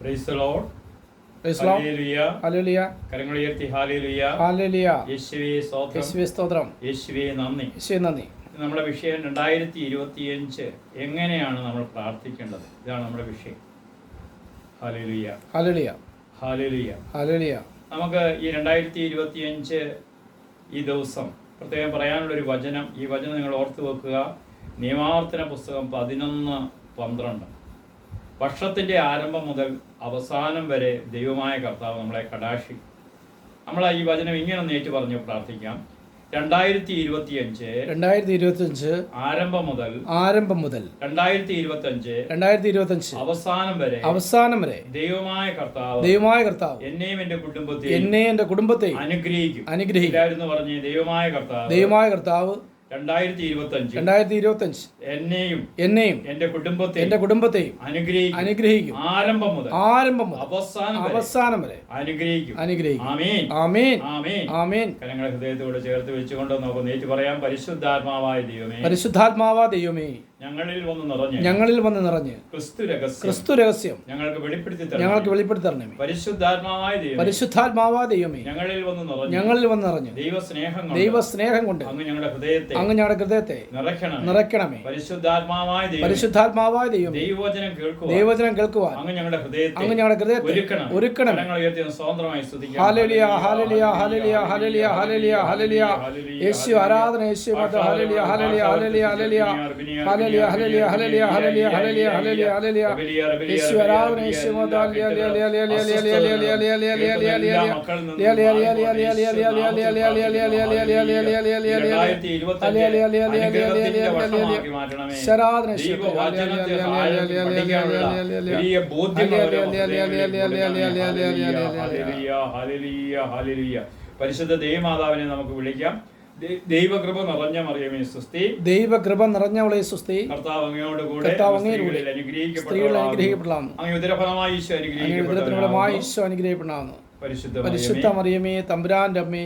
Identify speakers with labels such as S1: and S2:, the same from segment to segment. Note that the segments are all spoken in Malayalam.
S1: Price the lord. ഹല്ലേലൂയ.
S2: ഹല്ലേലൂയ.
S1: കരങ്ങളുയർത്തി ഹല്ലേലൂയ.
S2: ഹല്ലേലൂയ.
S1: യേശുവേ സ്തോത്രം.
S2: യേശുവേ സ്തോത്രം.
S1: യേശുവേ നന്ദി.
S2: യേശുവേ നന്ദി.
S1: നമ്മുടെ വിഷയം 2025 എങ്ങനെയാണ് നമ്മൾ പ്രാർത്ഥിക്കേണ്ടത്, ഇതാണ് നമ്മുടെ വിഷയം. ഹല്ലേലൂയ.
S2: ഹല്ലേലൂയ.
S1: ഹല്ലേലൂയ.
S2: ഹല്ലേലൂയ.
S1: നമുക്ക് ഈ 2025 ഈ ദിവസം പ്രത്യേകം പറയാനുള്ളൊരു വചനം, ഈ വചനം നിങ്ങൾ ഓർത്തു വെക്കുക. നിയമാവർത്തന പുസ്തകം 11:12. വർഷത്തിൻ്റെ ആരംഭം മുതൽ അവസാനം വരെ ദൈവമായ കർത്താവ് നമ്മളെ കടാക്ഷി. നമ്മൾ ഈ വചനം ഇങ്ങനെ നേറ്റു പറഞ്ഞു പ്രാർത്ഥിക്കാം. 2025 ആരംഭം മുതൽ 2025 അവസാനം വരെ ദൈവമായ കർത്താവ് എന്നെയും എന്റെ കുടുംബത്തെയും അനുഗ്രഹിക്കും. പറഞ്ഞ് ദൈവമായ കർത്താവ് 2025 എന്നെയും എന്റെ കുടുംബത്തെയും അനുഗ്രഹിക്കും. ആരംഭം മുതൽ അവസാനം വരെ അനുഗ്രഹിക്കും. ആമേൻ.
S2: ആമേൻ.
S1: ആമേൻ.
S2: ആമേൻ.
S1: കരങ്ങളെ ഹൃദയത്തോട് ചേർത്ത് വെച്ചുകൊണ്ട് നമുക്ക് നേരിട്ട് പറയാം. പരിശുദ്ധാത്മാവായ
S2: ദൈവമേ
S1: ഞങ്ങളിൽ വന്ന് നിറഞ്ഞ് ക്രിസ്തു രഹസ്യം ഞങ്ങൾക്ക് വെളിപ്പെടുത്തി തരണമേ. പരിശുദ്ധാത്മാവായ ദൈവമേ ഞങ്ങളിൽ വന്ന് നിറഞ്ഞ് ദൈവസ്നേഹം കൊണ്ട് അങ്ങ് ഞങ്ങളുടെ ഹൃദയത്തെ നിറയ്ക്കണമേ. പരിശുദ്ധാത്മാവായ ദൈവമേ ദൈവവചനം കേൾക്കുവാൻ അങ്ങ് ഞങ്ങളുടെ ഹൃദയത്തെ ഒരുക്കണം. സ്വതന്ത്രമായി സ്തുതിക്കാം.
S2: ഹല്ലേലൂയ. ഹല്ലേലൂയ. ഹല്ലേലൂയ. ഹല്ലേലൂയ. ഹല്ലേലൂയ. ഹല്ലേലൂയ. യേശു ആരാധന. യേശു മഹത്വം. ഹല്ലേലൂയ. ഹല്ലേലൂയ. ഹല്ലേലൂയ. ഹല്ലേലൂയ. ഹല്ലേലൂയ. ഹല്ലേലൂയ. ഹല്ലേലൂയ. ഹല്ലേലൂയ. ഹല്ലേലൂയ. ഹല്ലേലൂയ. ഹല്ലേലൂയ. യേശു ആരാധന. യേശു മഹത്വം. ഹല്ലേലൂയ. ഹല്ലേലൂയ. ഹല്ലേലൂയ. ഹല്ലേലൂയ.
S1: പരിശുദ്ധ ദൈവമാതാവിനെ നമുക്ക് വിളിക്കാം. ദൈവകൃപ നിറഞ്ഞ മറിയമേ സ്വസ്തി.
S2: ദൈവകൃപ നിറഞ്ഞവളെ സ്വസ്തി.
S1: കർത്താവ് അങ്ങയോട് കൂടെ
S2: സ്ത്രീകളിൽ അനുഗ്രഹിക്കപ്പെടലാകുന്നു.
S1: അങ്ങ് ഉദരഫലമായി
S2: ഈശോ അനുഗ്രഹിക്കപ്പെടാവുന്നു. പരിശുദ്ധ മറിയമേ തമ്പുരാന്റെ അമ്മേ,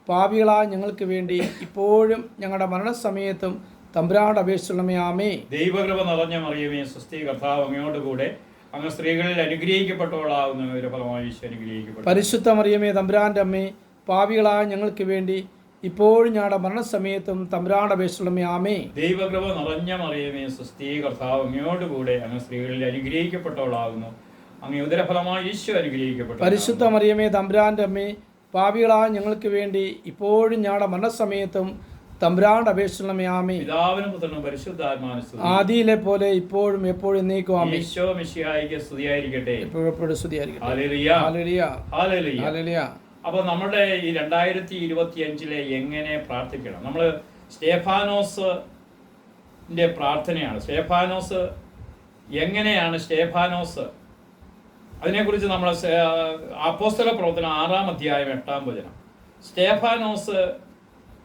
S2: പാപികളായ ഞങ്ങൾക്ക് വേണ്ടി ഇപ്പോഴും ഞങ്ങളുടെ മരണസമയത്തും തമ്പുരാനോട് അപേക്ഷിച്ചുള്ളമേ. ആമേ.
S1: ദൈവകൃപ നിറഞ്ഞ മറിയമേ സ്വസ്തി. കർത്താവ് അങ്ങയോട് കൂടെ അങ്ങ് സ്ത്രീകളിൽ അനുഗ്രഹിക്കപ്പെട്ടവളാകുന്നു. ഉദരഫലമായി ഈശോ അനുഗ്രഹിക്കപ്പെട്ടു.
S2: പരിശുദ്ധ മറിയമേ തമ്പുരാന്റെ അമ്മേ, പാപികളായ ഞങ്ങൾക്ക് വേണ്ടി ഇപ്പോഴും ഞങ്ങളുടെ മരണസമയത്തും തമ്പുരാനോട് അപേക്ഷിച്ചുള്ളമേ. ആമേ.
S1: ദൈവകൃപ നിറഞ്ഞ മറിയമേ സ്വസ്തി. കർത്താവ് അങ്ങയോട് കൂടെ അങ്ങ് സ്ത്രീകളിൽ അനുഗ്രഹിക്കപ്പെട്ടവളാകുന്നു. അങ്ങ് ഉദരഫലമായി ഈശോ അനുഗ്രഹിക്കപ്പെട്ടു.
S2: പരിശുദ്ധ മറിയമേ തമ്പുരാന്റെ അമ്മേ, പാപികളായ ഞങ്ങൾക്ക് വേണ്ടി ഇപ്പോഴും ഞങ്ങളുടെ മരണസമയത്തും തമ്പുരാനോട് അപേക്ഷിച്ചുള്ളമേ. ആമേ.
S1: പിതാവിനും പുത്രനും പരിശുദ്ധാത്മാവിനും സ്തുതി.
S2: ആദിയിലെ പോലെ ഇപ്പോഴും എപ്പോഴും എന്നേക്കും ആമേൻ.
S1: ഈശോ മിശിഹായിക്ക് സ്തുതിയായിരിക്കട്ടെ.
S2: എപ്പോഴും സ്തുതിയായിരിക്കട്ടെ.
S1: ഹല്ലേലൂയ.
S2: ഹല്ലേലൂയ.
S1: ഹല്ലേലൂയ.
S2: ഹല്ലേലൂയ.
S1: അപ്പോൾ നമ്മുടെ ഈ 2025 എങ്ങനെ പ്രാർത്ഥിക്കണം? നമ്മൾ സ്റ്റേഫാനോസിൻ്റെ പ്രാർത്ഥനയാണ്. സ്റ്റേഫാനോസ് എങ്ങനെയാണ് അതിനെക്കുറിച്ച് നമ്മൾ അപ്പോസ്തല പ്രവർത്തനം 6-ാം അധ്യായം 8-ാം വചനം. സ്റ്റേഫാനോസ്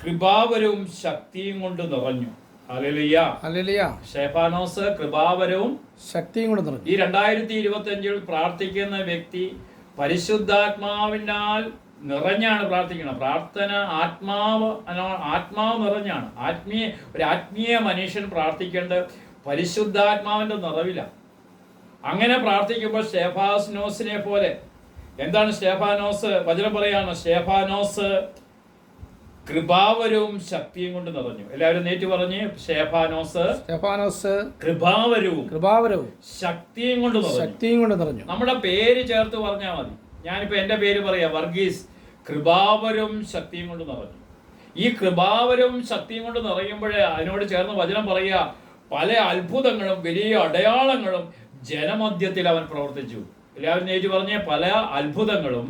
S1: കൃപാവരവും ശക്തിയും കൊണ്ട് നിറഞ്ഞു. ഹല്ലേലൂയ.
S2: ഹല്ലേലൂയ.
S1: സ്റ്റേഫാനോസ് കൃപാവരവും ശക്തിയും കൊണ്ട് നിറഞ്ഞു. ഈ 2025 പ്രാർത്ഥിക്കുന്ന വ്യക്തി പരിശുദ്ധാത്മാവിനാൽ നിറഞ്ഞാണ് പ്രാർത്ഥിക്കണം. പ്രാർത്ഥന ആത്മാവ് നിറഞ്ഞാണ്. ആത്മീയ മനുഷ്യൻ പ്രാർത്ഥിക്കേണ്ടത് പരിശുദ്ധാത്മാവിന്റെ നിറവിലാണ്. അങ്ങനെ പ്രാർത്ഥിക്കുമ്പോൾ സ്റ്റേഫാനോസിനെ പോലെ എന്താണ് സ്റ്റേഫാനോസ്? വചനം പറയാണ്, സ്റ്റേഫാനോസ് കൃപാവരവും ശക്തിയും കൊണ്ട് നിറഞ്ഞു. എല്ലാവരും നേറ്റ് പറഞ്ഞ്, സ്റ്റേഫാനോസ് കൃപാവരവും ശക്തിയും കൊണ്ട് നിറഞ്ഞു. നമ്മുടെ പേര് ചേർത്ത് പറഞ്ഞാൽ മതി. ഞാനിപ്പോ എന്റെ പേര് പറയാം, വർഗീസ്. കൃപാവരവും ശക്തിയും കൊണ്ട് നിറഞ്ഞു. ഈ കൃപാവരവും ശക്തിയും കൊണ്ട് നിറയുമ്പോഴേ അതിനോട് ചേർന്ന് വചനം പറയുക, പല അത്ഭുതങ്ങളും വലിയ അടയാളങ്ങളും ജനമധ്യത്തിൽ അവൻ പ്രവർത്തിച്ചു. എല്ലാവരും നേരിട്ട് പറഞ്ഞേ, പല അത്ഭുതങ്ങളും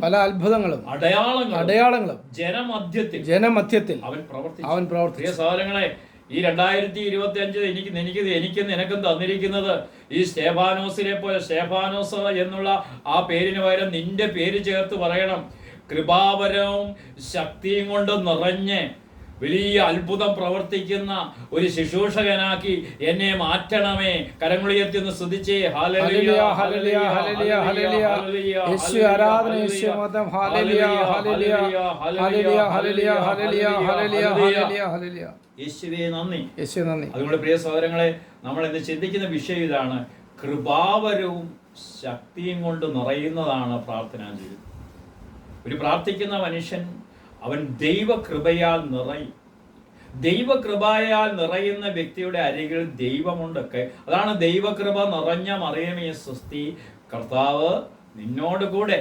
S1: അടയാളങ്ങളും ജനമധ്യത്തിൽ അവൻ പ്രവർത്തിച്ചു. സഹോദരങ്ങളെ, ഈ 2025 എനിക്ക് നിനക്കും തന്നിരിക്കുന്നത് ഈ സ്റ്റേഫാനോസിനെ പോലെ. സ്റ്റേഫാനോസ് എന്നുള്ള ആ പേരിന് പകരം നിന്റെ പേര് ചേർത്ത് പറയണം. കൃപാവരവും ശക്തിയും കൊണ്ട് നിറഞ്ഞ് വലിയ അത്ഭുതം പ്രവർത്തിക്കുന്ന ഒരു ശുശ്രൂഷകനാക്കി എന്നെ മാറ്റണമേ. കരങ്ങളുയർത്തി ഒന്ന് സ്തുതിച്ചേ. ഹല്ലേലൂയ. ഹല്ലേലൂയ. ഹല്ലേലൂയ. ഹല്ലേലൂയ.
S2: യേശു ആരാധന. യേശു മഹത്വം. ഹല്ലേലൂയ. ഹല്ലേലൂയ. ഹല്ലേലൂയ. ഹല്ലേലൂയ. ഹല്ലേലൂയ. ഹല്ലേലൂയ. ഹല്ലേലൂയ. ഹല്ലേലൂയ.
S1: യേശുവേ നന്ദി.
S2: യേശുവേ നന്ദി.
S1: അതുകൊണ്ട് പ്രിയ സഹോദരങ്ങളെ, നമ്മൾ ഇന്ന് ചിന്തിക്കുന്ന വിഷയം ഇതാണ്: കൃപാവരവും ശക്തിയും കൊണ്ട് നിറയുന്നതാണ് പ്രാർത്ഥനാ ജീവിതം. ഒരു പ്രാർത്ഥിക്കുന്ന മനുഷ്യൻ അവൻ ദൈവകൃപയാൽ നിറയും. ദൈവകൃപയാൽ നിറയുന്ന വ്യക്തിയുടെ അരികിൽ ദൈവമുണ്ടൊക്കെ. അതാണ് ദൈവകൃപ നിറഞ്ഞ മറിയമേ സ്വസ്തി, കർത്താവ് നിന്നോട് കൂടെ.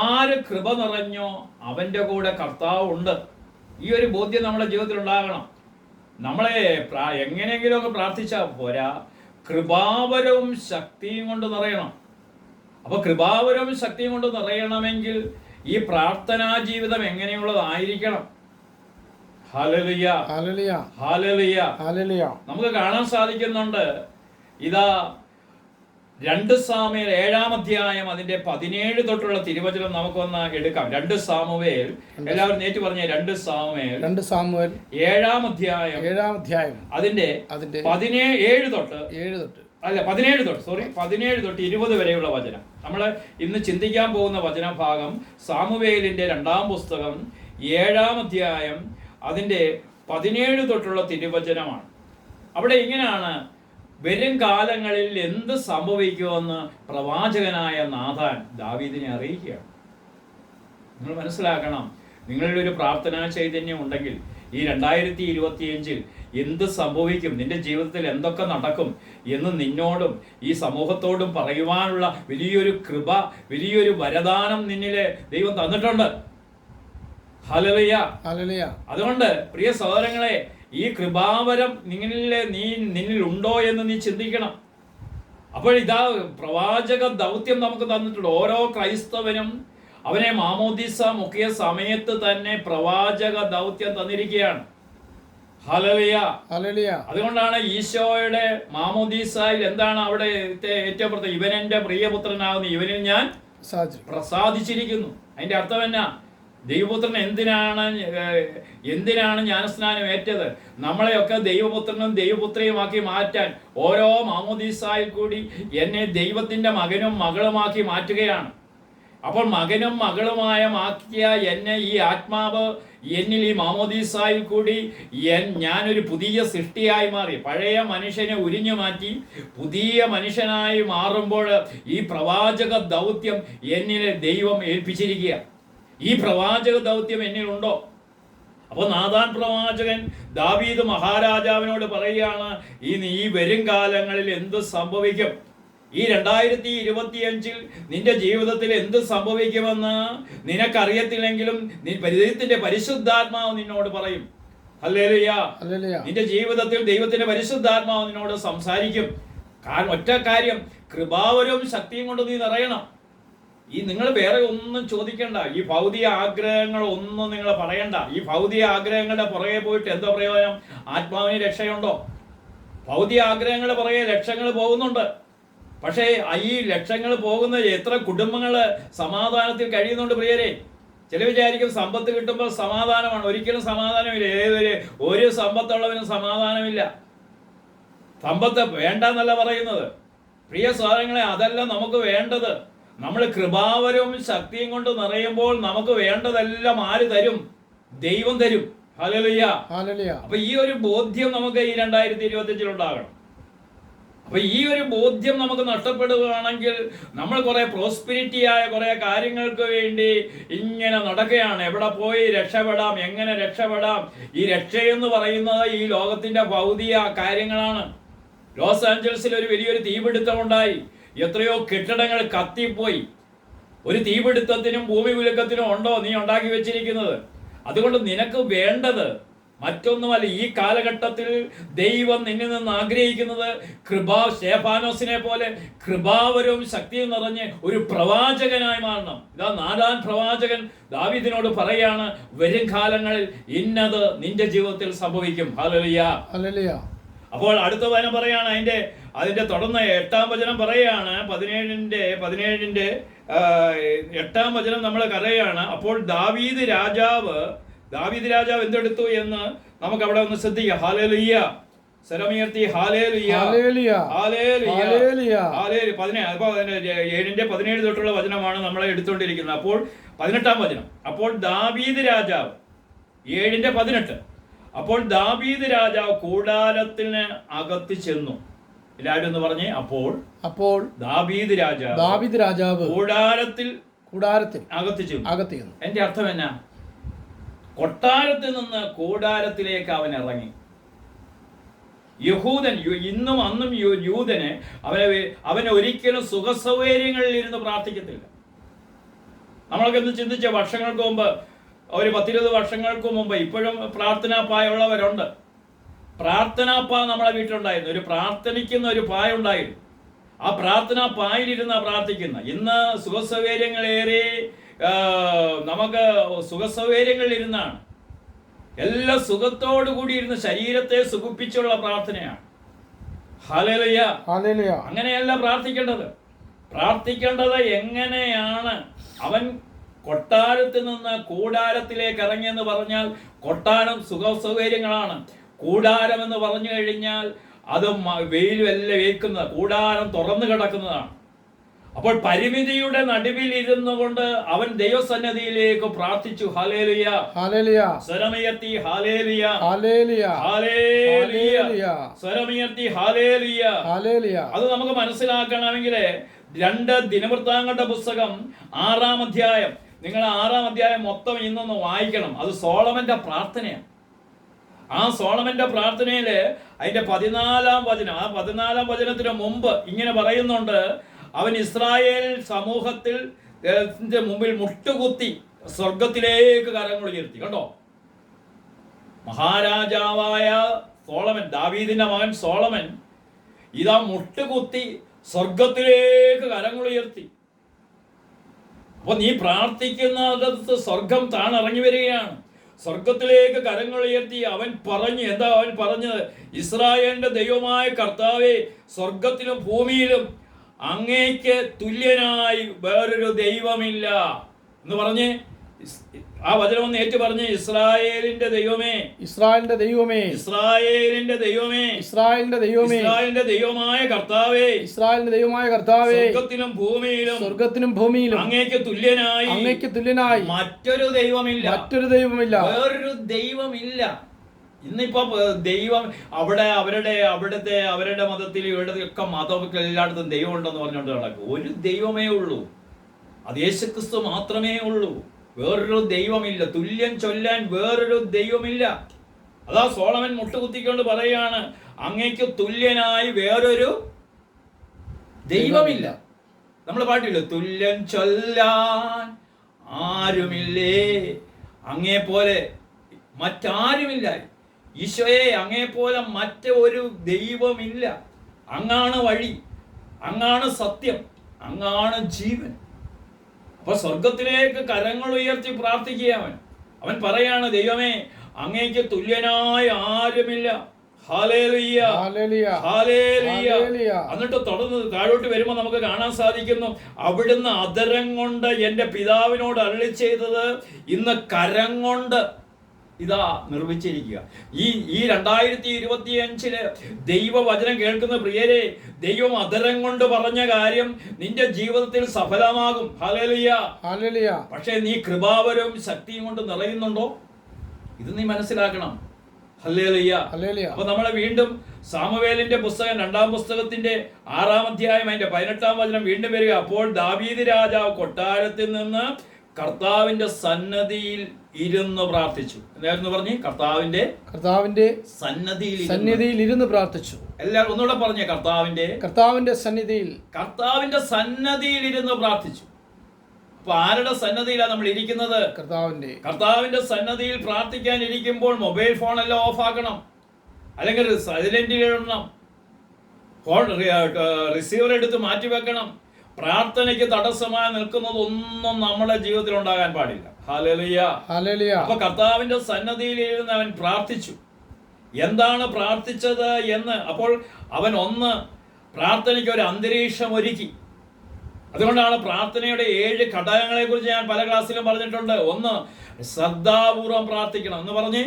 S1: ആര് കൃപ നിറഞ്ഞോ അവൻ്റെ കൂടെ കർത്താവ് ഉണ്ട്. ഈ ഒരു ബോധ്യം നമ്മുടെ ജീവിതത്തിൽ ഉണ്ടാകണം. നമ്മളെ എങ്ങനെയെങ്കിലും ഒക്കെ പ്രാർത്ഥിച്ചാൽ പോരാ, കൃപാവരവും ശക്തിയും കൊണ്ട് നിറയണം. അപ്പൊ കൃപാവരവും ശക്തിയും കൊണ്ട് നിറയണമെങ്കിൽ ഈ പ്രാർത്ഥനാ ജീവിതം എങ്ങനെയുള്ളതായിരിക്കണം? ഹല്ലേലൂയ,
S2: ഹല്ലേലൂയ,
S1: ഹല്ലേലൂയ,
S2: ഹല്ലേലൂയ.
S1: നമുക്ക് കാണാൻ സാധിക്കുന്നുണ്ട്. ഇതാ 2 സാമുവേൽ 7-ാം അധ്യായം അതിന്റെ 17 തൊട്ടുള്ള തിരുവചനം നമുക്കൊന്ന് എടുക്കാം. 2 സാമുവേൽ, എല്ലാവരും നേറ്റ് പറഞ്ഞ 2 സാമുവേൽ 7-ാം അധ്യായം അതിന്റെ 17 തൊട്ട് 20 വരെയുള്ള വചനം. നമ്മൾ ഇന്ന് ചിന്തിക്കാൻ പോകുന്ന വചനഭാഗം സാമുവേലിന്റെ 2-ാം പുസ്തകം 7-ാം അധ്യായം അതിന്റെ 17 തൊട്ടുള്ള തിരുവചനമാണ്. അവിടെ ഇങ്ങനെയാണ്: വരും കാലങ്ങളിൽ എന്ത് സംഭവിക്കുമെന്ന് പ്രവാചകനായ നാഥാൻ ദാവീദിനെ അറിയിക്കുകയാണ്. നിങ്ങൾ മനസ്സിലാക്കണം, നിങ്ങളുടെ ഒരു പ്രാർത്ഥനാ ചൈതന്യം ഉണ്ടെങ്കിൽ ഈ 2025 എന്ത് സംഭവിക്കും, നിന്റെ ജീവിതത്തിൽ എന്തൊക്കെ നടക്കും എന്ന് നിന്നോടും ഈ സമൂഹത്തോടും പറയുവാനുള്ള വലിയൊരു കൃപ, വലിയൊരു വരദാനം നിന്നിലെ ദൈവം തന്നിട്ടുണ്ട്. Hallelujah, hallelujah. അതുകൊണ്ട് പ്രിയ സഹോദരങ്ങളെ, ഈ കൃപാവരം നിന്നിൽ ഉണ്ടോ എന്ന് നീ ചിന്തിക്കണം. അപ്പോൾ ഇതാ പ്രവാചക ദൗത്യം നമുക്ക് തന്നിട്ടുണ്ട്. ഓരോ ക്രൈസ്തവനും അവനെ മാമോദീസ മുഖ്യ സമയത്ത് തന്നെ പ്രവാചക ദൗത്യം തന്നിരിക്കുകയാണ്. ഹല്ലേലൂയ, ഹല്ലേലൂയ. അതുകൊണ്ടാണ് ഈശോയുടെ മാമോദീസയിൽ എന്താണ് അവിടെ ഏറ്റവും പ്രധാനം? ഇവൻ എൻ്റെ പ്രിയപുത്രനാകുന്നു, ഇവനിൽ ഞാൻ പ്രസാദിച്ചിരിക്കുന്നു. അതിന്റെ അർത്ഥം എന്നാ? ദൈവപുത്രൻ എന്തിനാണ് ജ്ഞാനസ്നാനം ഏറ്റത്? നമ്മളെയൊക്കെ ദൈവപുത്രനും ദൈവപുത്രിയുമാക്കി മാറ്റാൻ ഓരോ മാമോദീസായിൽ കൂടി എന്നെ ദൈവത്തിന്റെ മകനും മകളുമാക്കി മാറ്റുകയാണ്. അപ്പോൾ മകനും മകളുമാക്കിയ എന്നെ ഈ ആത്മാവ് എന്നിൽ ഈ മാമോദീസായിൽ കൂടി ഞാനൊരു പുതിയ സൃഷ്ടിയായി മാറി. പഴയ മനുഷ്യനെ ഉരിഞ്ഞു മാറ്റി പുതിയ മനുഷ്യനായി മാറുമ്പോൾ ഈ പ്രവാചക ദൗത്യം എന്നിലെ ദൈവം ഏൽപ്പിച്ചിരിക്കുക. ഈ പ്രവാചക ദൗത്യം എന്നിലുണ്ടോ? അപ്പോൾ നാഥാൻ പ്രവാചകൻ ദാവീദ് മഹാരാജാവിനോട് പറയുകയാണ്, ഈ വരും കാലങ്ങളിൽ എന്ത് സംഭവിക്കും? ഈ 2025 നിന്റെ ജീവിതത്തിൽ എന്ത് സംഭവിക്കുമെന്ന് നിനക്കറിയത്തില്ലെങ്കിലും ദൈവത്തിന്റെ പരിശുദ്ധാത്മാവ് നിന്നോട് പറയും. Hallelujah, hallelujah. നിന്റെ ജീവിതത്തിൽ ദൈവത്തിന്റെ പരിശുദ്ധാത്മാവ് നിന്നോട് സംസാരിക്കും. കാരണം ഒറ്റ കാര്യം, കൃപാവരവും ശക്തിയും കൊണ്ട് നീ നിറയണം. നിങ്ങൾ വേറെ ഒന്നും ചോദിക്കണ്ട, ഈ ഭൗതിക ആഗ്രഹങ്ങൾ ഒന്നും നിങ്ങൾ പറയണ്ട. ഈ ഭൗതിക ആഗ്രഹങ്ങളുടെ പുറകെ പോയിട്ട് എന്തോ പ്രയോജനം? ആത്മാവിന് രക്ഷയുണ്ടോ? ഭൗതിക ആഗ്രഹങ്ങളുടെ പുറകെ ലക്ഷങ്ങൾ പോകുന്നുണ്ട്. പക്ഷേ ഈ ലക്ഷങ്ങൾ പോകുന്ന എത്ര കുടുംബങ്ങൾ സമാധാനത്തിൽ കഴിയുന്നുണ്ട് പ്രിയരെ? ചില വിചാരിക്കും സമ്പത്ത് കിട്ടുമ്പോൾ സമാധാനമാണ്. ഒരിക്കലും സമാധാനമില്ല. ഒരു സമ്പത്തുള്ളവനും സമാധാനമില്ല. സമ്പത്ത് വേണ്ടെന്നല്ല പറയുന്നത് പ്രിയ സഹോദരങ്ങളെ, അതല്ല നമുക്ക് വേണ്ടത്. നമ്മൾ കൃപാവരവും ശക്തിയും കൊണ്ട് നിറയുമ്പോൾ നമുക്ക് വേണ്ടതെല്ലാം ആര് തരും? ദൈവം തരും. Hallelujah, hallelujah. അപ്പൊ ഈ ഒരു ബോധ്യം നമുക്ക് ഈ 2025 ഉണ്ടാകണം. അപ്പൊ ഈ ഒരു ബോധ്യം നമുക്ക് നഷ്ടപ്പെടുകയാണെങ്കിൽ നമ്മൾ കുറെ പ്രോസ്പിരിറ്റിയായ കുറെ കാര്യങ്ങൾക്ക് വേണ്ടി ഇങ്ങനെ നടക്കുകയാണ്. എവിടെ പോയി രക്ഷപ്പെടാം, എങ്ങനെ രക്ഷപ്പെടാം? ഈ രക്ഷയെന്ന് പറയുന്നത് ഈ ലോകത്തിന്റെ ഭൗതിക കാര്യങ്ങളാണ്. ലോസ് ആഞ്ചൽസിൽ ഒരു വലിയൊരു തീപിടുത്തം ഉണ്ടായി. എത്രയോ കെട്ടിടങ്ങൾ കത്തിപ്പോയി. ഒരു തീപിടുത്തത്തിനും ഭൂമി കുലുക്കത്തിനും ഉണ്ടോ നീ ഉണ്ടാക്കി വെച്ചിരിക്കുന്നത്? അതുകൊണ്ട് നിനക്ക് വേണ്ടത് മറ്റൊന്നുമല്ല. ഈ കാലഘട്ടത്തിൽ ദൈവം നിന്നിൽ നിന്ന് ആഗ്രഹിക്കുന്നത് സ്തേഫാനോസിനെ പോലെ കൃപാവരവും ശക്തിയും നിറഞ്ഞ് ഒരു പ്രവാചകനായി മാറണം. ഇതാ നാഥാൻ പ്രവാചകൻ ദാവീദിനോട് പറയാണ്, വരും കാലങ്ങളിൽ ഇന്നത് നിന്റെ ജീവിതത്തിൽ സംഭവിക്കും. Hallelujah, hallelujah. അപ്പോൾ അടുത്ത വചനം പറയാണ്, അതിന്റെ തുടർന്ന് 8-ാം വചനം പറയാണ്, 17-ന്റെ 8-ാം വചനം നമ്മൾ കരയാണ്. അപ്പോൾ ദാവീദ് രാജാവ് എന്തെടുത്തു എന്ന് നമുക്ക് അവിടെ ഒന്ന് ശ്രദ്ധിക്കാം. ഹല്ലേലൂയ, സ്വരമുയർത്തി ഹല്ലേലൂയ, ഹല്ലേലൂയ, ഹല്ലേലൂയ, ഹല്ലേലൂയ. 7-ന്റെ 17 തൊട്ടുള്ള വചനമാണ് നമ്മൾ എടുത്തുകൊണ്ടിരിക്കുന്നത്. അപ്പോൾ 18-ാം വചനം, അപ്പോൾ ദാവീദ് രാജാവ് 7-ന്റെ 18. അപ്പോൾ ദാവീദ് രാജാവ് കൂടാരത്തിന് അകത്ത് ചെന്നു. എല്ലാവരും എന്ന് പറഞ്ഞേ.
S2: അപ്പോൾ
S1: ദാവീദ് രാജാവ്
S2: കൂടാരത്തിൽ
S1: അകത്ത്
S2: ചെന്നു.
S1: എന്റെ അർത്ഥം എന്നാ? കൊട്ടാരത്തിൽ നിന്ന് കൂടാരത്തിലേക്ക് അവൻ ഇറങ്ങി. യഹൂദൻ ഇന്നും അന്നും യൂതന് അവനെ ഒരിക്കലും സുഖസൗകര്യങ്ങളിൽ ഇരുന്ന് പ്രാർത്ഥിക്കത്തില്ല. നമ്മളൊക്കെ ഒന്ന് ചിന്തിച്ച വർഷങ്ങൾക്ക് മുമ്പ്, ഒരു 10-20 വർഷങ്ങൾക്ക് മുമ്പ്, ഇപ്പോഴും പ്രാർത്ഥനാ പായുള്ളവരുണ്ട്. പ്രാർത്ഥനാ പാ നമ്മളെ വീട്ടിലുണ്ടായിരുന്നു. ഒരു പ്രാർത്ഥനിക്കുന്ന ഒരു പായ ഉണ്ടായിരുന്നു. ആ പ്രാർത്ഥനാ പായിലിരുന്ന പ്രാർത്ഥിക്കുന്ന. ഇന്ന് സുഖസൗകര്യങ്ങളേറെ നമുക്ക് സുഖസൗകര്യങ്ങളിൽ ഇരുന്നാണ്. എല്ലാ സുഖത്തോടു കൂടി ഇരുന്ന് ശരീരത്തെ സുഖിപ്പിച്ചുള്ള പ്രാർത്ഥനയാണ്. ഹല്ലേലൂയ. അങ്ങനെയല്ല പ്രാർത്ഥിക്കേണ്ടത് എങ്ങനെയാണ്? അവൻ കൊട്ടാരത്തിൽ നിന്ന് കൂടാരത്തിലേക്ക് ഇറങ്ങിയെന്ന് പറഞ്ഞാൽ കൊട്ടാരം സുഖസൗകര്യങ്ങളാണ്. കൂടാരം എന്ന് പറഞ്ഞു കഴിഞ്ഞാൽ അത് വെയിലുമെല്ലാം ഏൽക്കുന്നത്, കൂടാരം തുറന്നു കിടക്കുന്നതാണ്. അപ്പോൾ പരിമിതിയുടെ നടുവിൽ ഇരുന്നു കൊണ്ട് അവൻ ദൈവസന്നിധിയിലേക്ക് പ്രാർത്ഥിച്ചു. ഹല്ലേലൂയ. സ്വരമുയർത്തി ഹല്ലേലൂയ. സ്വരമുയർത്തി ഹല്ലേലൂയ. അത് നമുക്ക് മനസ്സിലാക്കണമെങ്കിൽ 2 ദിനവൃത്താന്തങ്ങളുടെ പുസ്തകം 6-ാം അധ്യായം, നിങ്ങൾ 6-ാം അധ്യായം മൊത്തം ഇന്നൊന്ന് വായിക്കണം. അത് സോളമന്റെ പ്രാർത്ഥനയാണ്. ആ സോളമന്റെ പ്രാർത്ഥനയില് അതിന്റെ 14-ാം വചനം, ആ 14-ാം വചനത്തിന് മുമ്പ് ഇങ്ങനെ പറയുന്നുണ്ട്: അവൻ ഇസ്രായേൽ സമൂഹത്തിൽ മുമ്പിൽ മുട്ടുകുത്തി സ്വർഗത്തിലേക്ക് കരങ്ങൾ ഉയർത്തി. കണ്ടോ? മഹാരാജാവായ സോളമൻ, ദാവീദിന്റെ മകൻ സോളമൻ ഇതാ മുട്ടുകുത്തി സ്വർഗത്തിലേക്ക് കരങ്ങൾ ഉയർത്തി. അപ്പൊ നീ പ്രാർത്ഥിക്കുന്നിടത്ത് സ്വർഗം താണിറങ്ങി വരികയാണ്. സ്വർഗത്തിലേക്ക് കരങ്ങൾ ഉയർത്തി അവൻ പറഞ്ഞു. എന്താ അവൻ പറഞ്ഞത്? ഇസ്രായേലിന്റെ ദൈവമായ കർത്താവേ, സ്വർഗത്തിലും ഭൂമിയിലും അങ്ങേക്ക് തുല്യനായി വേറൊരു ദൈവമില്ല എന്ന് പറഞ്ഞ് ആ വചനം ഒന്ന് ഏറ്റു പറഞ്ഞ്, ഇസ്രായേലിന്റെ ദൈവമേ, ഇസ്രായേലിന്റെ ദൈവമായ കർത്താവേ, സ്വർഗത്തിലും ഭൂമിയിലും അങ്ങേക്ക് തുല്യനായി മറ്റൊരു ദൈവമില്ല. വേറൊരു ദൈവമില്ല. ഇന്നിപ്പോ ദൈവം അവരുടെ മതത്തിൽ ഇവിടെയൊക്കെ മതമൊക്കെ എല്ലായിടത്തും ദൈവം ഉണ്ടെന്ന് പറഞ്ഞുകൊണ്ട് നടക്കും. ഒരു ദൈവമേ ഉള്ളൂ, അത് യേശുക്രിസ്തു മാത്രമേ ഉള്ളൂ. വേറൊരു ദൈവമില്ല. തുല്യം ചൊല്ലാൻ വേറൊരു ദൈവമില്ല. അതാ സോളമൻ മുട്ടുകുത്തിക്കൊണ്ട് പറയുകയാണ്, അങ്ങേക്ക് തുല്യനായി വേറൊരു ദൈവമില്ല. നമ്മൾ പാട്ടില്ല, തുല്യം ചൊല്ലാൻ ആരുമില്ലേ, അങ്ങേ പോലെ മറ്റാരുമില്ല. ഈശോയെ, അങ്ങേ പോലെ മറ്റൊരു ദൈവമില്ല. അങ്ങാണ് വഴി, അങ്ങാണ് സത്യം, അങ്ങാണ് ജീവൻ. അപ്പൊ സ്വർഗത്തിലേക്ക് കരങ്ങൾ ഉയർത്തി പ്രാർത്ഥിക്കുക. അവൻ പറയാണ്, ദൈവമേ, അങ്ങേക്ക് തുല്യനായ ആരുമില്ല. ഹല്ലേലൂയ. എന്നിട്ട് തുടർന്ന് താഴോട്ട് വരുമ്പോൾ നമുക്ക് കാണാൻ സാധിക്കുന്നു, അവിടുന്ന് അധരം കൊണ്ട് എൻ്റെ പിതാവിനോട് അരുളി ചെയ്തത് ഇന്ന് കരം കൊണ്ട് ഇതാ നിർമ്മിച്ചിരിക്കുക. ഈ 2025 ദൈവവചനം കേൾക്കുന്ന പ്രിയരെ, ദൈവം അധരം കൊണ്ട് പറഞ്ഞ കാര്യം നിന്റെ ജീവിതത്തിൽ സഫലമാകും. ഹല്ലേലൂയ. പക്ഷേ നീ കൃപാവരവും ശക്തിയും കൊണ്ട് നിറയുന്നുണ്ടോ? ഇത് നീ മനസ്സിലാക്കണം. ഹല്ലേലൂയ. അപ്പൊ നമ്മളെ വീണ്ടും സാമുവേലിന്റെ പുസ്തകം 2-ാം പുസ്തകത്തിന്റെ 6-ാം അധ്യായം അതിന്റെ 18-ാം വചനം വീണ്ടും വരിക. അപ്പോൾ ദാവീദ് രാജാവ് കൊട്ടാരത്തിൽ നിന്ന് കർത്താവിന്റെ സന്നദ്ധിയിൽ ഇരുന്ന് പ്രാർത്ഥിച്ചു. എന്തായിരുന്നു പറഞ്ഞ്? കർത്താവിന്റെ സന്നിധിയിൽ ഇരുന്ന് പ്രാർത്ഥിച്ചു. എല്ലാവരും ഒന്നുകൂടെ പറഞ്ഞേ, കർത്താവിന്റെ സന്നിധിയിൽ ഇരുന്ന് പ്രാർത്ഥിച്ചു. അപ്പൊ ആരുടെ സന്നദ്ധിയിലാണ് നമ്മൾ ഇരിക്കുന്നത്? കർത്താവിന്റെ സന്നദ്ധിയിൽ പ്രാർത്ഥിക്കാൻ ഇരിക്കുമ്പോൾ മൊബൈൽ ഫോൺ എല്ലാം ഓഫ് ആക്കണം, അല്ലെങ്കിൽ സൈലന്റിൽ ഇടണം, ഫോൺ റിസീവർ എടുത്ത് മാറ്റി വെക്കണം. പ്രാർത്ഥനയ്ക്ക് തടസ്സമായി നിൽക്കുന്നതൊന്നും നമ്മുടെ ജീവിതത്തിൽ ഉണ്ടാകാൻ പാടില്ല. ഹല്ലേലൂയ. അപ്പൊ കർത്താവിന്റെ സന്നിധിയിൽ ഇരുന്ന് അവൻ പ്രാർത്ഥിച്ചു. എന്താണ് പ്രാർത്ഥിച്ചത് എന്ന്? അപ്പോൾ അവൻ പ്രാർത്ഥനയ്ക്ക് ഒരു അന്തരീക്ഷം ഒരുക്കി. അതുകൊണ്ടാണ് പ്രാർത്ഥനയുടെ 7 ഘടകങ്ങളെ കുറിച്ച് ഞാൻ പല ക്ലാസ്സിലും പറഞ്ഞിട്ടുണ്ട്. 1, ശ്രദ്ധാപൂർവം പ്രാർത്ഥിക്കണം എന്ന് പറഞ്ഞ്,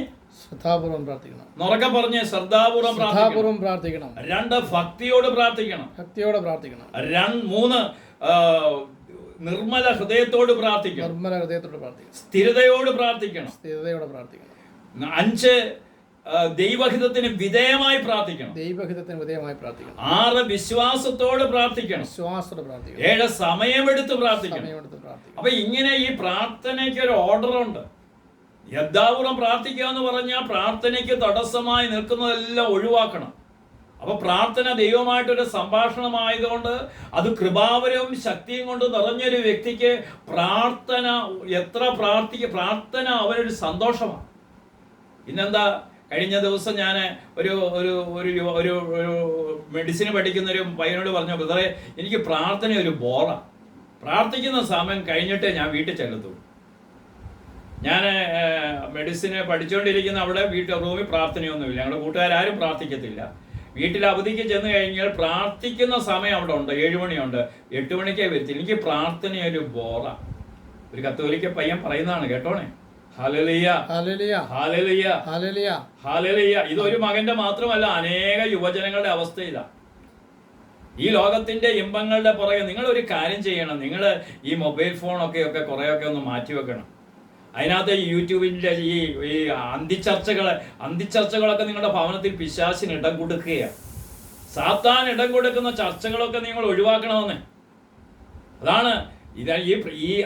S1: ഉറക്കെ പറഞ്ഞ് ശ്രദ്ധാപൂർവം പ്രാർത്ഥിക്കണം. 2, ഭക്തിയോട് പ്രാർത്ഥിക്കണം. 3, നിർമ്മല ഹൃദയത്തോട് പ്രാർത്ഥിക്കണം. സ്ഥിരതയോട് പ്രാർത്ഥിക്കണം. 5, ദൈവഹിതത്തിന് വിധേയമായി പ്രാർത്ഥിക്കണം.
S2: 6
S1: വിശ്വാസത്തോട് പ്രാർത്ഥിക്കണം. 7 സമയമെടുത്ത് പ്രാർത്ഥിക്കണം. അപ്പൊ ഇങ്ങനെ ഈ പ്രാർത്ഥനയ്ക്ക് ഒരു ഓർഡർ ഉണ്ട്. യഥാപൂർവം പ്രാർത്ഥിക്കുക എന്ന് പറഞ്ഞാൽ പ്രാർത്ഥനയ്ക്ക് തടസ്സമായി നിൽക്കുന്നതെല്ലാം ഒഴിവാക്കണം. അപ്പൊ പ്രാർത്ഥന ദൈവമായിട്ടൊരു സംഭാഷണമായതുകൊണ്ട് അത് കൃപാവരവും ശക്തിയും കൊണ്ട് നിറഞ്ഞൊരു വ്യക്തിക്ക് പ്രാർത്ഥന പ്രാർത്ഥന അവനൊരു സന്തോഷമാണ്. ഇന്നെന്താ, കഴിഞ്ഞ ദിവസം ഞാൻ ഒരു ഒരു ഒരു ഒരു മെഡിസിന് പഠിക്കുന്നൊരു പയ്യനോട് പറഞ്ഞു, ബ്രദറെ എനിക്ക് പ്രാർത്ഥന ഒരു ബോറാണ്. പ്രാർത്ഥിക്കുന്ന സമയം കഴിഞ്ഞിട്ടേ ഞാൻ വീട്ടിൽ ചെല്ലത്തുള്ളൂ. ഞാൻ മെഡിസിന് പഠിച്ചുകൊണ്ടിരിക്കുന്ന അവിടെ റൂമിൽ പ്രാർത്ഥനയൊന്നുമില്ല. ഞങ്ങളുടെ കൂട്ടുകാരും പ്രാർത്ഥിക്കത്തില്ല. വീട്ടിൽ അവധിക്ക് ചെന്ന് കഴിഞ്ഞാൽ പ്രാർത്ഥിക്കുന്ന സമയം അവിടെ ഉണ്ട്. 7 മണിയുണ്ട്, 8 മണിക്കേ വരത്തില്ല. എനിക്ക് പ്രാർത്ഥന ഒരു ബോറാ. ഒരു കത്തോലിക്ക പയ്യൻ പറയുന്നതാണ്, കേട്ടോണേ. ഹല്ലേലൂയ, ഹല്ലേലൂയ, ഹല്ലേലൂയ, ഹല്ലേലൂയ, ഹല്ലേലൂയ. ഇതൊരു മകന്റെ മാത്രമല്ല, അനേക യുവജനങ്ങളുടെ അവസ്ഥ ഇതാ. ഈ ലോകത്തിന്റെ ഇമ്പങ്ങളുടെ പുറകെ നിങ്ങൾ ഒരു കാര്യം ചെയ്യണം. നിങ്ങൾ ഈ മൊബൈൽ ഫോണൊക്കെ കുറേയൊക്കെ ഒന്ന് മാറ്റി വെക്കണം. അതിനകത്ത് യൂട്യൂബിൻ്റെ ഈ അന്തിച്ചർച്ചകളൊക്കെ നിങ്ങളുടെ ഭവനത്തിൽ പിശാചിന് ഇടം കൊടുക്കുകയാണ്. സാത്താൻ ഇടം കൊടുക്കുന്ന ചർച്ചകളൊക്കെ നിങ്ങൾ ഒഴിവാക്കണമെന്ന്. അതാണ്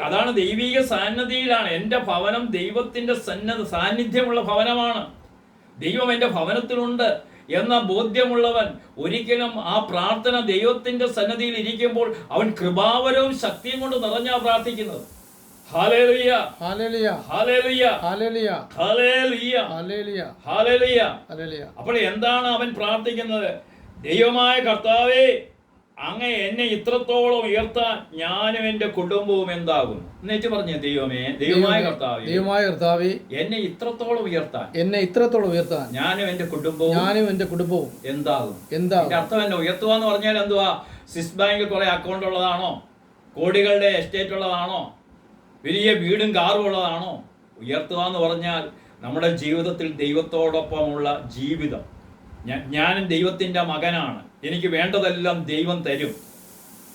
S1: അതാണ് ദൈവിക സാന്നിധ്യത്തിലാണ്. എൻ്റെ ഭവനം ദൈവത്തിൻ്റെ സാന്നിധ്യമുള്ള ഭവനമാണ്. ദൈവം എൻ്റെ ഭവനത്തിലുണ്ട് എന്ന ബോധ്യമുള്ളവൻ ഒരിക്കലും ആ പ്രാർത്ഥന ദൈവത്തിൻ്റെ സന്നിധിയിൽ ഇരിക്കുമ്പോൾ അവൻ കൃപാവരവും ശക്തിയും കൊണ്ട് നിറഞ്ഞാ പ്രാർത്ഥിക്കുന്നത്. ഹല്ലേലൂയ, ഹല്ലേലൂയ, ഹല്ലേലൂയ, ഹല്ലേലൂയ, ഹല്ലേലൂയ, ഹല്ലേലൂയ, ഹല്ലേലൂയ, ഹല്ലേലൂയ. അപ്പോൾ എന്താണ് അവൻ പ്രാർത്ഥിക്കുന്നത്? ദൈവമായ കർത്താവേ, അങ്ങ് എന്നെ ഇത്രത്തോളം ഉയർത്താൻ ഞാനും എൻ്റെ കുടുംബവും എന്താകും? എന്നിട്ട് പറഞ്ഞു, ദൈവമായ കർത്താവേ, എന്നെ ഇത്രത്തോളം ഉയർത്താൻ ഞാനും എൻ്റെ കുടുംബവും എന്താകും? അർത്ഥം എന്നെ ഉയർത്തുക എന്ന് പറഞ്ഞാൽ എന്തുവാ? സ്വിസ് ബാങ്കിൽ കുറെ അക്കൗണ്ട് ഉള്ളതാണോ? കോടികളുടെ എസ്റ്റേറ്റ് ഉള്ളതാണോ? വലിയ വീടും കാറും ഉള്ളതാണോ? ഉയർത്തുക എന്ന് പറഞ്ഞാൽ നമ്മുടെ ജീവിതത്തിൽ ദൈവത്തോടൊപ്പമുള്ള ജീവിതം. ഞാനും ദൈവത്തിൻ്റെ മകനാണ്, എനിക്ക് വേണ്ടതെല്ലാം ദൈവം തരും.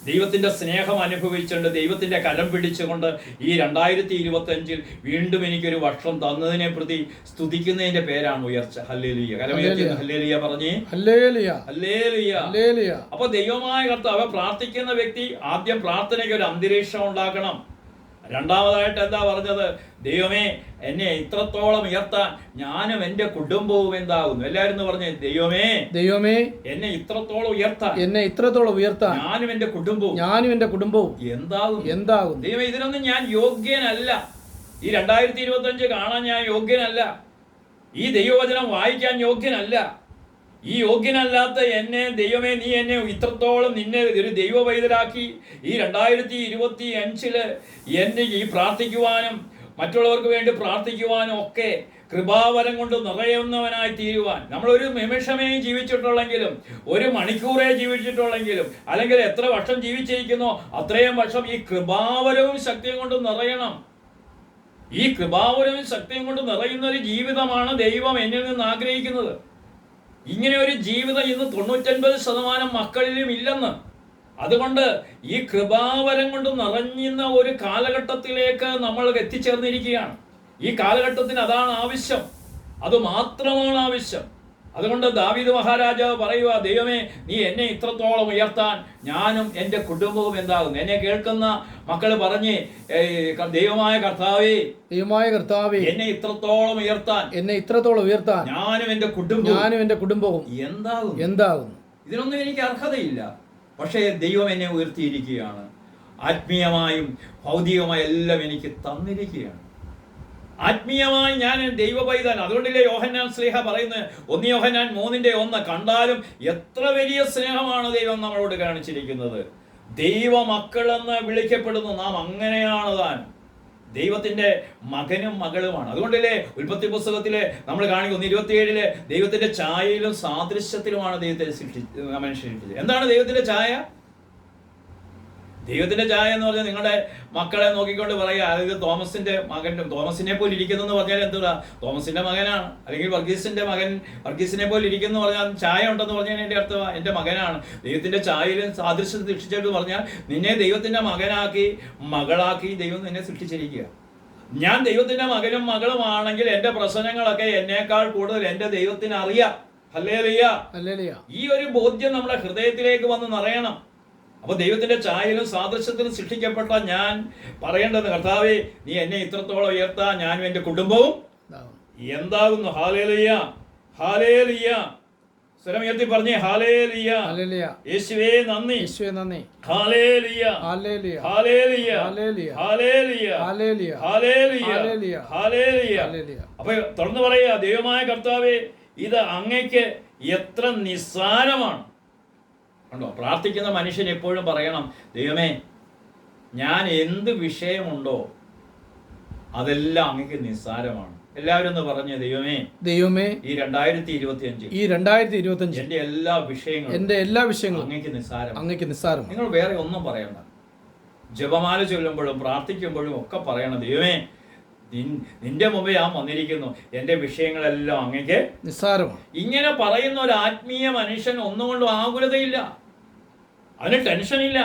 S1: ദൈവത്തിൻ്റെ സ്നേഹം അനുഭവിച്ചുകൊണ്ട് ദൈവത്തിൻ്റെ കരം പിടിച്ചുകൊണ്ട് ഈ 2025 വീണ്ടും എനിക്കൊരു വർഷം തന്നതിനെ പ്രതി സ്തുതിക്കുന്നതിന്റെ പേരാണ് ഉയർച്ച. ഹല്ലേലൂയ, ഹല്ലേലൂയ പറഞ്ഞേ, ഹല്ലേലൂയ, ഹല്ലേലൂയ, ഹല്ലേലൂയ. അപ്പൊ ദൈവമായ കർത്താവ് പ്രാർത്ഥിക്കുന്ന വ്യക്തി ആദ്യം പ്രാർത്ഥനയ്ക്ക് ഒരു അന്തരീക്ഷം ഉണ്ടാക്കണം. രണ്ടാമതായിട്ട് എന്താ പറഞ്ഞത്? ദൈവമേ, എന്നെ ഇത്രത്തോളം ഉയർത്താൻ ഞാനും എൻ്റെ കുടുംബവും എന്താകുന്നു? എല്ലാവരും പറഞ്ഞേ, ദൈവമേ, എന്നെ ഇത്രത്തോളം ഉയർത്താൻ ഞാനും എൻ്റെ കുടുംബവും എന്താകും? ദൈവമേ, ഇതിനൊന്നും ഞാൻ യോഗ്യനല്ല. ഈ 2025 കാണാൻ ഞാൻ യോഗ്യനല്ല. ഈ ദൈവവചനം വായിക്കാൻ യോഗ്യനല്ല. ഈ യോഗ്യനല്ലാത്ത എന്നെ ദൈവമേ, നീ എന്നെ ഇത്രത്തോളം നിന്നെ ഒരു ദൈവ പൈതലാക്കി ഈ 2025 എന്നെ ഈ പ്രാർത്ഥിക്കുവാനും മറ്റുള്ളവർക്ക് വേണ്ടി പ്രാർത്ഥിക്കുവാനും ഒക്കെ കൃപാവരം കൊണ്ട് നിറയുന്നവനായി തീരുവാൻ. നമ്മളൊരു നിമിഷമേ ജീവിച്ചിട്ടുള്ളെങ്കിലും, ഒരു മണിക്കൂറേ ജീവിച്ചിട്ടുള്ളെങ്കിലും, അല്ലെങ്കിൽ എത്ര വർഷം ജീവിച്ചിരിക്കുന്നോ അത്രയും വർഷം ഈ കൃപാവരവും ശക്തിയും കൊണ്ട് നിറയണം. ഈ കൃപാവരവും ശക്തിയും കൊണ്ട് നിറയുന്ന ഒരു ജീവിതമാണ് ദൈവം എന്നിൽ നിന്ന് ആഗ്രഹിക്കുന്നത്. ഇങ്ങനെ ഒരു ജീവിതം ഇന്ന് 99% മക്കളിലും ഇല്ലെന്ന്. അതുകൊണ്ട് ഈ കൃപാവരം കൊണ്ട് നിറഞ്ഞുന്ന ഒരു കാലഘട്ടത്തിലേക്ക് നമ്മൾ എത്തിച്ചേർന്നിരിക്കുകയാണ്. ഈ കാലഘട്ടത്തിന് അതാണ് ആവശ്യം, അത് മാത്രമാണ് ആവശ്യം. അതുകൊണ്ട് ദാവീദ് മഹാരാജാവ് പറയുക, ദൈവമേ, നീ എന്നെ ഇത്രത്തോളം ഉയർത്താൻ ഞാനും എൻ്റെ കുടുംബവും എന്താകും? എന്നെ കേൾക്കുന്ന മക്കൾ പറഞ്ഞ്, ദൈവമായ കർത്താവേ, എന്നെ ഇത്രത്തോളം ഉയർത്താൻ ഞാനും എൻ്റെ കുടുംബവും എന്താകും? ഇതിനൊന്നും എനിക്ക് അർഹതയില്ല. പക്ഷേ ദൈവം എന്നെ ഉയർത്തിയിരിക്കുകയാണ്. ആത്മീയമായും ഭൗതികമായും എല്ലാം എനിക്ക് തന്നിരിക്കുകയാണ്. ആത്മീയമായി ഞാൻ ദൈവ പൈതൽ. അതുകൊണ്ടില്ലേ യോഹന്നാൻ ശ്ലീഹ പറയുന്നത്, 1 യോഹന്നാൻ 3:1, കണ്ടാലും എത്ര വലിയ സ്നേഹമാണ് ദൈവം നമ്മളോട് കാണിച്ചിരിക്കുന്നത്. ദൈവ മക്കളെന്ന് വിളിക്കപ്പെടുന്നു നാം. അങ്ങനെയാണ് താൻ ദൈവത്തിന്റെ മകനും മകളുമാണ്. അതുകൊണ്ടില്ലേ ഉൽപ്പത്തി പുസ്തകത്തില് നമ്മൾ കാണിക്കും 1:27 ദൈവത്തിന്റെ ഛായയിലും സാദൃശ്യത്തിലുമാണ് ദൈവത്തെ മനുഷ്യൻ. എന്താണ് ദൈവത്തിന്റെ ഛായ? ദൈവത്തിന്റെ ഛായ എന്ന് പറഞ്ഞാൽ നിങ്ങളുടെ മക്കളെ നോക്കിക്കൊണ്ട് പറയുക, അതായത് തോമസിനെ പോലെ ഇരിക്കുന്നു എന്ന് പറഞ്ഞാൽ എന്തുവാ? തോമസിന്റെ മകനാണ്. അല്ലെങ്കിൽ വർഗീസിനെ പോലെ ഇരിക്കുന്നു എന്ന് പറഞ്ഞാൽ ഛായ ഉണ്ടെന്ന് പറഞ്ഞാൽ എൻ്റെ അർത്ഥം എൻ്റെ മകനാണ്. ദൈവത്തിന്റെ ഛായയിലും സാദൃശ്യം സൃഷ്ടിച്ചിട്ട് പറഞ്ഞാൽ നിന്നെ ദൈവത്തിന്റെ മകനാക്കി മകളാക്കി ദൈവം നിന്നെ സൃഷ്ടിച്ചിരിക്കുക. ഞാൻ ദൈവത്തിന്റെ മകനും മകളുമാണെങ്കിൽ എൻ്റെ പ്രശ്നങ്ങളൊക്കെ എന്നേക്കാൾ കൂടുതൽ എൻ്റെ ദൈവത്തിന് അറിയാം. ഹല്ലേലൂയ. ഈ ഒരു ബോധ്യം നമ്മുടെ ഹൃദയത്തിലേക്ക് വന്ന് നിറയണം. അപ്പൊ ദൈവത്തിന്റെ ഛായയിലും സാദൃശ്യത്തിലും സൃഷ്ടിക്കപ്പെട്ട ഞാൻ പറയേണ്ടത്, കർത്താവേ, നീ എന്നെ ഇത്രത്തോളം ഉയർത്താ, ഞാനും എൻ്റെ കുടുംബവും എന്താകുന്നു. Hallelujah, hallelujah. സ്വരം ഉയർത്തി പറഞ്ഞേ, ഹാലേലൂയ. യേശുവേ നന്ദി, യേശുവേ നന്ദി. Hallelujah, hallelujah, hallelujah, hallelujah, hallelujah, hallelujah, hallelujah. അപ്പൊ തുറന്നു പറയുക, ദൈവമായ കർത്താവേ, ഇത് അങ്ങയ്ക്ക് എത്ര നിസ്സാരമാണ്. കണ്ടോ, പ്രാർത്ഥിക്കുന്ന മനുഷ്യൻ എപ്പോഴും പറയണം, ദൈവമേ, ഞാൻ എന്ത് വിഷയമുണ്ടോ അതെല്ലാം അങ്ങക്ക് നിസ്സാരമാണ്. എല്ലാവരും ഒന്ന് പറഞ്ഞേ, ദൈവമേ, ദൈവമേ, ഈ 2025 എന്റെ എല്ലാ വിഷയങ്ങളും അങ്ങക്ക് നിസ്സാരം. നിങ്ങൾ വേറെ ഒന്നും പറയണ്ട. ജപമാല ചൊല്ലുമ്പോഴും പ്രാർത്ഥിക്കുമ്പോഴും ഒക്കെ പറയണം, ദൈവമേ, നിന്റെ മുമ്പേ ഞാൻ വന്നിരിക്കുന്നു, എന്റെ വിഷയങ്ങളെല്ലാം അങ്ങക്ക് നിസ്സാരമാണ്. ഇങ്ങനെ പറയുന്ന ഒരു ആത്മീയ മനുഷ്യൻ ഒന്നുകൊണ്ടും ആകുലതയില്ല, അവന് ടെൻഷനില്ല.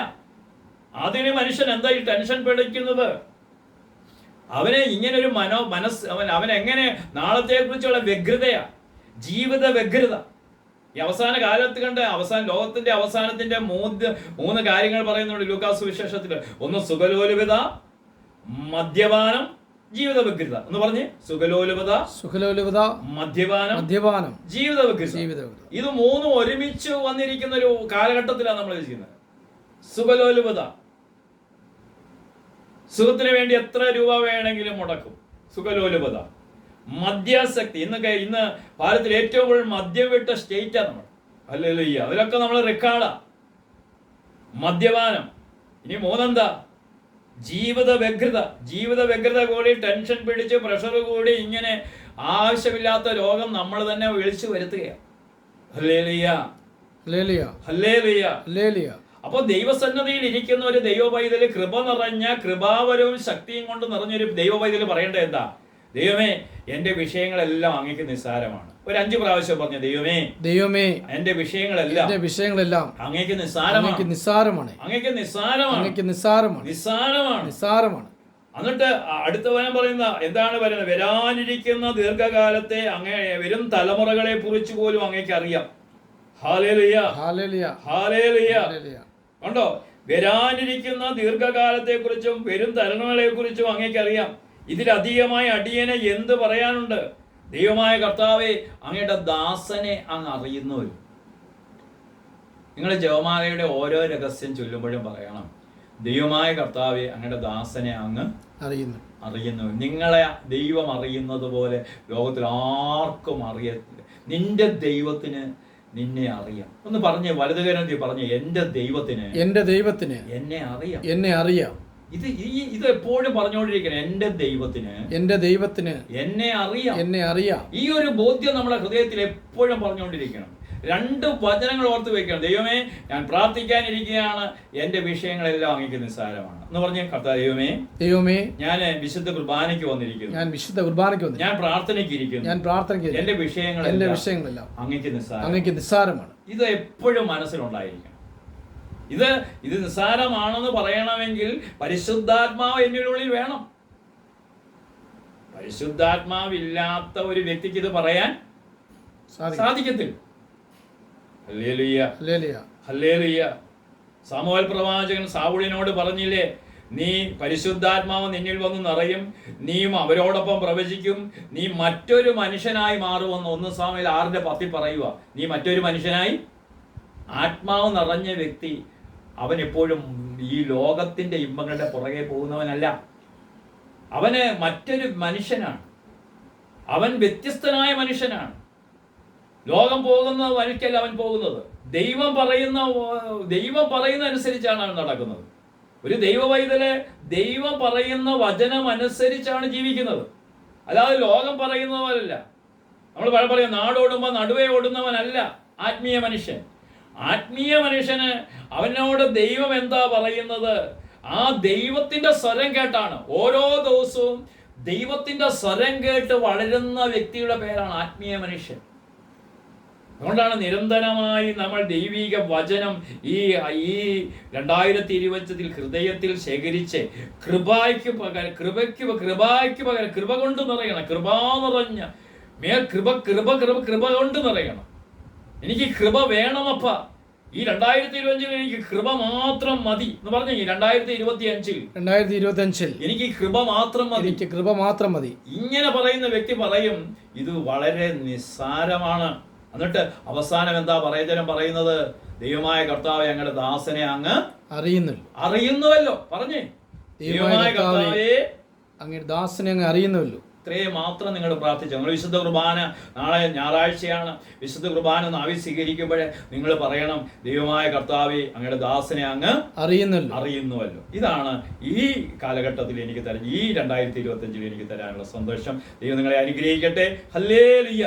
S1: അതിന് മനുഷ്യൻ എന്താ ഈ ടെൻഷൻ പിടിക്കുന്നത്? അവന് ഇങ്ങനെ ഒരു അവനെങ്ങനെ നാളത്തെ കുറിച്ചുള്ള വ്യഗ്രതയാ, ജീവിത വ്യഗ്രത. ഈ അവസാന കാലത്ത് കണ്ട് ലോകത്തിന്റെ അവസാനത്തിന്റെ മൂന്ന് കാര്യങ്ങൾ പറയുന്നുണ്ട് ലൂക്കാസ് സുവിശേഷത്തിൽ. ഒന്ന് സുഖലോലുപത, മദ്യപാനം, ജീവിത വ്യഗ്രത. എന്ന് പറഞ്ഞ്, സുഖലോലുപത, മദ്യപാനം, ജീവിത വ്യഗ്രത. ഇത് മൂന്നും ഒരുമിച്ച് വന്നിരിക്കുന്ന ഒരു കാലഘട്ടത്തിലാണ് നമ്മൾ ഇരിക്കുന്നത്. സുഖലോലുപത, സുഖത്തിന് വേണ്ടി എത്ര രൂപ വേണമെങ്കിലും മുടക്കും. സുഖലോലുപത. മദ്യാസക്തി, ഇന്ന് ഭാരതത്തിൽ ഏറ്റവും കൂടുതൽ മദ്യം വിട്ട സ്റ്റേറ്റാണ് നമ്മൾ. ഹല്ലേലൂയ. അതിലൊക്കെ നമ്മൾ റെക്കോർഡാ. മദ്യപാനം. ഇനി മൂന്നെന്താ? ജീവിത വ്യഗ്രത കൂടി, ടെൻഷൻ പിടിച്ച്, പ്രഷർ കൂടി, ഇങ്ങനെ ആവശ്യമില്ലാത്ത രോഗം നമ്മൾ തന്നെ വിളിച്ചു വരുത്തുകയാണ്. ഹല്ലേലൂയ, ഹല്ലേലൂയ, ഹല്ലേലൂയ. അപ്പോൾ ദൈവസന്നദ്ധിയിൽ ഇരിക്കുന്ന ഒരു ദൈവ പൈതല്, കൃപ നിറഞ്ഞ, കൃപാവരവും ശക്തിയും കൊണ്ട് നിറഞ്ഞൊരു ദൈവ പൈതല് പറയേണ്ടത് എന്താ? ദൈവമേ, എന്റെ വിഷയങ്ങളെല്ലാം അങ്ങേക്ക് നിസ്സാരമാണ്. ഒരു 5 പ്രാവശ്യം പറഞ്ഞു, ദൈവമേ, ദൈവമേ, എന്റെ വിഷയങ്ങളെല്ലാം അങ്ങേക്ക് നിസ്സാരമാണ്. എന്നിട്ട് അടുത്ത വചനം പറയുന്ന എന്താണ് പറയുന്നത്? വരാനിരിക്കുന്ന ദീർഘകാലത്തെ വരും തലമുറകളെ കുറിച്ച് പോലും അങ്ങേക്ക് അറിയാം. ഹല്ലേലൂയ, ഹല്ലേലൂയ, ഹല്ലേലൂയ. കണ്ടോ, വരാനിരിക്കുന്ന ദീർഘകാലത്തെ കുറിച്ചും വരും തലമുറകളെ കുറിച്ചും അങ്ങേക്ക് അറിയാം. ഇതിലധികമായി അടിയനെ എന്ത് പറയാനുണ്ട്? ദൈവമായ കർത്താവേ, അങ്ങയുടെ ദാസനെ അങ്ങ് അറിയുന്നവരും. നിങ്ങൾ ജപമാലയുടെ ഓരോ രഹസ്യം ചൊല്ലുമ്പോഴും പറയണം, ദൈവമായ കർത്താവേ, അങ്ങയുടെ ദാസനെ അങ്ങ് അറിയുന്നു. നിങ്ങളെ ദൈവം അറിയുന്നത് പോലെ ലോകത്തിൽ ആർക്കും അറിയത്തില്ല. നിന്റെ ദൈവത്തിന് നിന്നെ അറിയാം. ഒന്ന് പറഞ്ഞേ, വലതുകരത്തിൽ പറഞ്ഞേ, എന്റെ ദൈവത്തിന് എന്നെ അറിയാം. ഇത് എപ്പോഴും പറഞ്ഞുകൊണ്ടിരിക്കണം, എന്റെ ദൈവത്തിന് എന്നെ അറിയാം. ഈ ഒരു ബോധ്യം നമ്മുടെ ഹൃദയത്തിൽ എപ്പോഴും പറഞ്ഞുകൊണ്ടിരിക്കണം. 2 വചനങ്ങൾ ഓർത്ത് വെക്കണം. ദൈവമേ, ഞാൻ പ്രാർത്ഥിക്കാനിരിക്കുകയാണ്, എന്റെ വിഷയങ്ങളെല്ലാം അങ്ങേക്ക് നിസ്സാരമാണ് എന്ന് പറഞ്ഞ കർത്താവ്. ദൈവമേ, ഞാൻ വിശുദ്ധ കുർബാനയ്ക്ക് വന്നിരിക്കുന്നു, ഞാൻ പ്രാർത്ഥനയ്ക്ക് ഇരിക്കുന്നു, എന്റെ വിഷയങ്ങളെല്ലാം അങ്ങേക്ക് നിസ്സാരമാണ്. ഇത് എപ്പോഴും മനസ്സിലുണ്ടായിരിക്കണം. ഇത് നിസ്സാരമാണെന്ന് പറയണമെങ്കിൽ പരിശുദ്ധാത്മാവ് എന്നിനുള്ളിൽ വേണം. പരിശുദ്ധാത്മാവില്ലാത്ത ഒരു വ്യക്തിക്ക് ഇത് പറയാൻ സാധിക്കത്തില്ല. Hallelujah, hallelujah. സാമുവേൽ പ്രവാചകൻ സാവൂളിനോട് പറഞ്ഞില്ലേ, നീ പരിശുദ്ധാത്മാവ് നിന്നിൽ വന്ന് നിറയും, നീയും അവരോടൊപ്പം പ്രവചിക്കും, നീ മറ്റൊരു മനുഷ്യനായി മാറുമെന്ന് 1 സാമുവേൽ 6:10 പറയുക. നീ മറ്റൊരു മനുഷ്യനായി. ആത്മാവ് നിറഞ്ഞ വ്യക്തി അവൻ എപ്പോഴും ഈ ലോകത്തിന്റെ ഇമ്പങ്ങളുടെ പുറകെ പോകുന്നവനല്ല. അവന് മറ്റൊരു മനുഷ്യനാണ്. അവൻ വ്യത്യസ്തനായ മനുഷ്യനാണ്. ലോകം പോകുന്ന വഴിക്കല്ല അവൻ പോകുന്നത്. ദൈവം പറയുന്ന അനുസരിച്ചാണ് അവൻ നടക്കുന്നത്. ഒരു ദൈവ പൈതല് ദൈവം പറയുന്ന വചനം അനുസരിച്ചാണ് ജീവിക്കുന്നത്. അല്ലാതെ ലോകം പറയുന്ന പോലല്ല. നമ്മൾ പറയും, നാടോടുമ്പോൾ നടുവേ ഓടുന്നവനല്ല ആത്മീയ മനുഷ്യൻ. ആത്മീയ മനുഷ്യന് അവനോട് ദൈവം എന്താ പറയുന്നത്, ആ ദൈവത്തിന്റെ സ്വരം കേട്ടാണ്. ഓരോ ദിവസവും ദൈവത്തിന്റെ സ്വരം കേട്ട് വളരുന്ന വ്യക്തിയുടെ പേരാണ് ആത്മീയ മനുഷ്യൻ. അതുകൊണ്ടാണ് നിരന്തരമായി നമ്മൾ ദൈവിക വചനം ഈ 2020 ഹൃദയത്തിൽ ശേഖരിച്ച് കൃപയ്ക്ക് പകരം കൃപ കൊണ്ട് നിറയണം. കൃപ നിറഞ്ഞ കൃപ കൊണ്ട് നിറയണം. എനിക്ക് കൃപ വേണമപ്പ. ഈ 2025 എനിക്ക് കൃപ മാത്രം മതി എന്ന് പറഞ്ഞു. 2025 എനിക്ക് കൃപ മാത്രം മതി. ഇങ്ങനെ പറയുന്ന വ്യക്തി പറയും ഇത് വളരെ നിസ്സാരമാണ്. എന്നിട്ട് അവസാനം എന്താ പറയുന്നത്? ദൈവമായ കർത്താവ് ഞങ്ങളുടെ ദാസനെ അങ്ങ് അറിയുന്നുവല്ലോ. പറഞ്ഞേ, ദൈവമായ കർത്താവേ അങ്ങയുടെ ദാസനെ അങ്ങ് അറിയുന്നുവല്ലോ. ഇത്രയും മാത്രം നിങ്ങൾ പ്രാർത്ഥിച്ചു. നിങ്ങൾ വിശുദ്ധ കുർബാന നാളെ ഞായറാഴ്ചയാണ്. വിശുദ്ധ കുർബാന നാവി സ്വീകരിക്കുമ്പോഴേ നിങ്ങൾ പറയണം, ദൈവമായ കർത്താവേ അങ്ങയുടെ ദാസനെ അങ്ങ് അറിയുന്നുവല്ലോ. ഇതാണ് ഈ കാലഘട്ടത്തിൽ എനിക്ക് തരാൻ, ഈ 2025 എനിക്ക് തരാനുള്ള സന്തോഷം. ദൈവം നിങ്ങളെ അനുഗ്രഹിക്കട്ടെ. ഹല്ലേലൂയ.